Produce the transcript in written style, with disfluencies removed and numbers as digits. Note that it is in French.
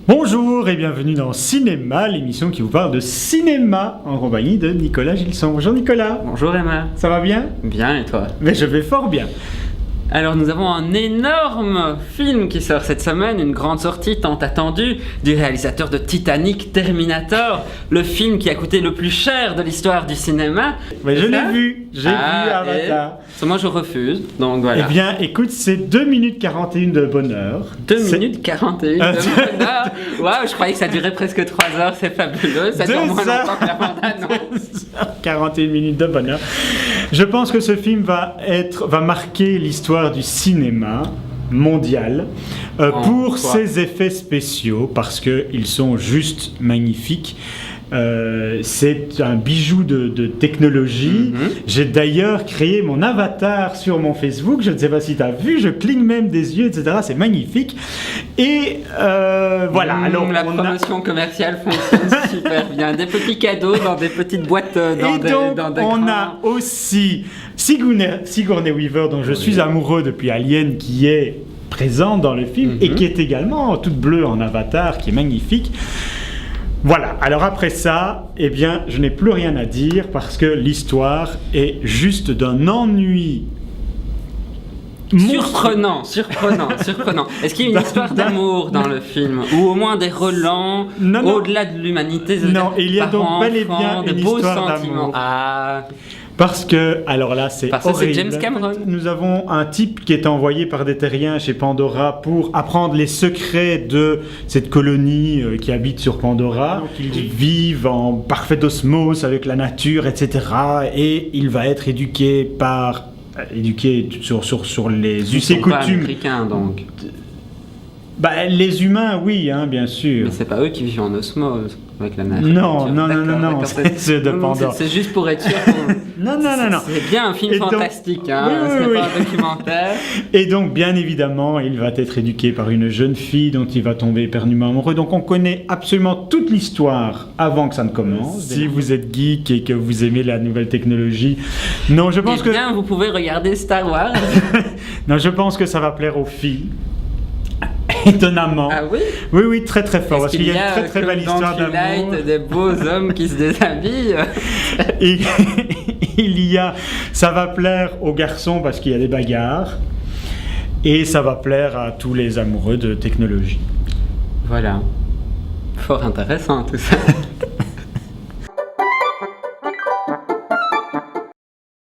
Bonjour et bienvenue dans Cinéma, l'émission qui vous parle de cinéma en compagnie de Nicolas Gilson. Bonjour Nicolas. Bonjour Emma. Ça va bien? Bien et toi? Mais je vais fort bien. Alors nous avons un énorme film qui sort cette semaine, une grande sortie tant attendue du réalisateur de Titanic, Terminator, le film qui a coûté le plus cher de l'histoire du cinéma. Mais je l'ai vu, j'ai vu Avatar. Moi je refuse, donc voilà. Eh bien écoute, c'est 2 minutes 41 de bonheur. 2 minutes 41 de bonheur. Waouh, je croyais que ça durait presque 3 heures, c'est fabuleux, ça dure moins longtemps que la bande-annonce. 41 minutes de bonheur. Je pense que ce film va marquer l'histoire du cinéma mondial pour ses effets spéciaux parce qu'ils sont juste magnifiques. C'est un bijou de technologie. J'ai d'ailleurs créé mon avatar sur mon Facebook. Je ne sais pas si tu as vu, je cligne même des yeux, etc. C'est magnifique. Et voilà. Alors, la promotion commerciale fonctionne super bien. Des petits cadeaux dans des petites boîtes. On a aussi Sigourney Weaver, dont je suis amoureux depuis Alien, qui est présente dans le film et qui est également toute bleue en avatar, qui est magnifique. Voilà, alors après ça, eh bien, je n'ai plus rien à dire parce que l'histoire est juste d'un ennui surprenant. Est-ce qu'il y a une histoire d'amour dans le film? Ou au moins des relents au-delà de l'humanité? Non, il y a donc bel et bien une histoire d'amour. Parce que, alors là, c'est horrible. C'est James Cameron. Nous avons un type qui est envoyé par des terriens chez Pandora pour apprendre les secrets de cette colonie qui habite sur Pandora. Donc, ils vivent en parfaite osmose avec la nature, etc. Et il va être éduqué sur les us et coutumes. Américains, donc. Bah, les humains, oui, hein, bien sûr. Mais c'est pas eux qui vivent en osmose avec la nature. Non, c'est ceux de Pandore. C'est juste pour être sûr. Non. C'est bien un film fantastique, hein. C'est pas un documentaire. Et donc, bien évidemment, il va être éduqué par une jeune fille dont il va tomber éperdument amoureux. Donc, on connaît absolument toute l'histoire avant que ça ne commence. Si vous êtes geek et que vous aimez la nouvelle technologie, non, je pense bien, vous pouvez regarder Star Wars. Non, je pense que ça va plaire aux filles. Étonnamment. Ah oui? Oui, très très fort. Parce qu'il y a une très très belle histoire d'amour. Des beaux hommes qui se déshabillent. Et ça va plaire aux garçons parce qu'il y a des bagarres. Et ça va plaire à tous les amoureux de technologie. Voilà. Fort intéressant tout ça.